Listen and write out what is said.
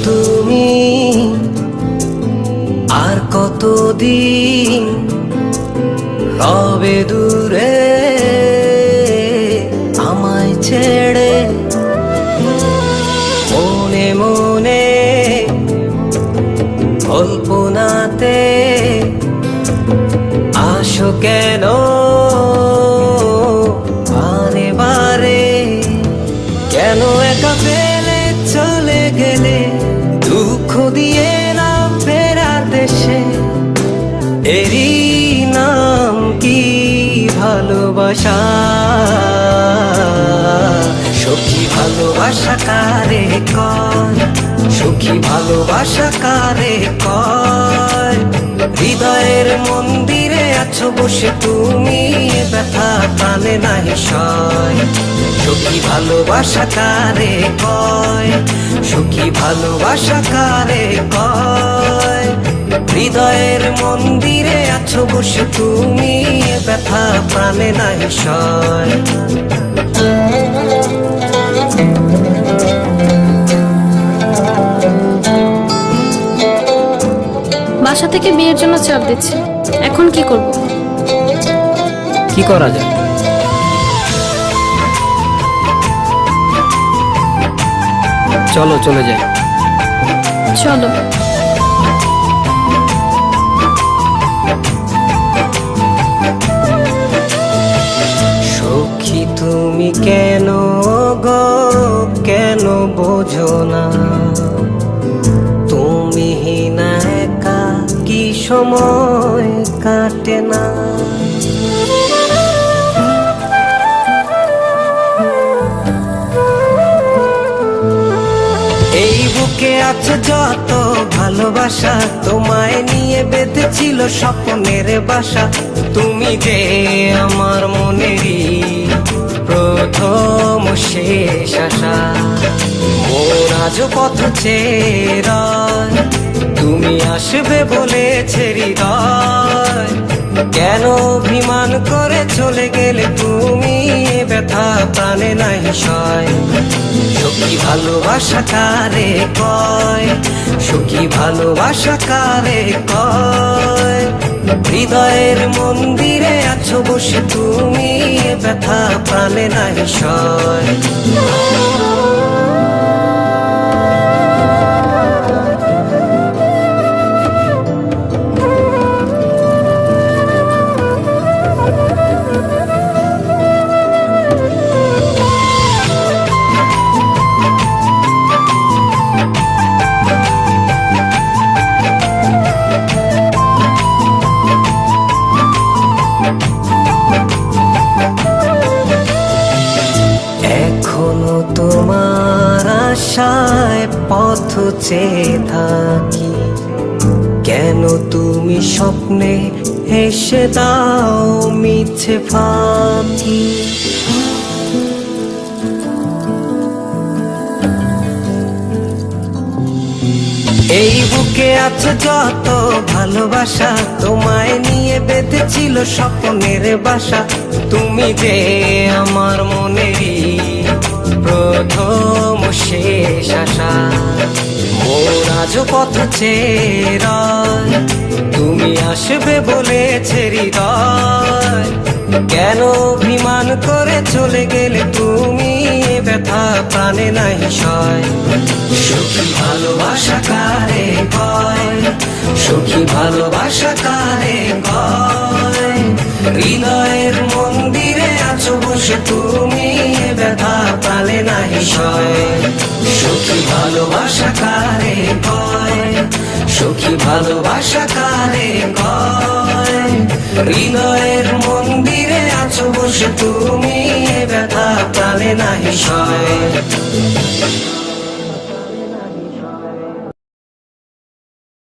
তুমি আর কতদিন রবে দূরে আমায় ছেড়ে, মনে মনে কল্পনাতে আসো কেন বারে বারে, কেন একা ফেলে চলে গেলে দুঃখ দিয়ে না ফেরার দেশে, এরই নাম কি ভালোবাসা? সখী ভালোবাসা কারে কয়, সখী ভালোবাসা কারে কয়? হৃদয়ের মন্দিরে আছো বসে তুমি, ব্যথা প্রাণে নাহি সয়। সখী ভালোবাসা কারে কয়, সখী ভালোবাসা কারে কয়? হৃদয়ের মন্দিরে আছো বসে তুমি, ব্যথা প্রাণে নাহি সয়। বাসা থেকে বিয়ের জন্য চাপ দিচ্ছে, এখন কি করব? কি করা যায়? চলো চলে যাই। চলো। সখী তুমি কেন গো, কেন বোঝো না? তুমি না একা কি সময় কাটে না? এই বুকে আছে যত ভালোবাসা, তোমায় নিয়ে বেঁধেছিল স্বপ্নের বাসা। তুমি যে আমার মনেরই প্রথম শেষ আশা, মন আজ পথ চেয়ে, তুমি আসবে বলেছে হৃদয়। কেন অভিমান করে চলে গেলে তুমি, ব্যথা প্রাণে নাহি সয়। সখী ভালোবাসা কারে কয়, সখী ভালোবাসা কারে কয়? হৃদয়ের মন্দিরে আছো বসে তুমি, ব্যথা প্রাণে নাহি সয়। এখনো তোমার আশায় পথ চেয়ে থাকি, কেন তুমি স্বপ্নে এসে দাও মিছে ফাঁকি? এই বুকে আছে যত ভালোবাসা, তোমায় নিয়ে বেঁধেছিল স্বপ্নের বাসা। তুমি যে আমার মনেরই প্রথম শেষ আশা, মন আজ পথ চেয়ে, তুমি আসবে বলেছে হৃদয়। কেন অভিমান করে চলে গেলে তুমি, ব্যথা প্রাণে নাহি সয়। সখী ভালোবাসা কারে কয়, সখী ভালোবাসা কারে কয়? হৃদয়ের মন্দিরে আছো বসে তুমি, ব্যথা প্রাণে নাহি সয়। সখী ভালোবাসা কারে কয়, সখী ভালোবাসা কারে কয়। হৃদয়ের মন্দিরে আছো বসে তুমি, এ ব্যথা প্রাণে নাহি সয়।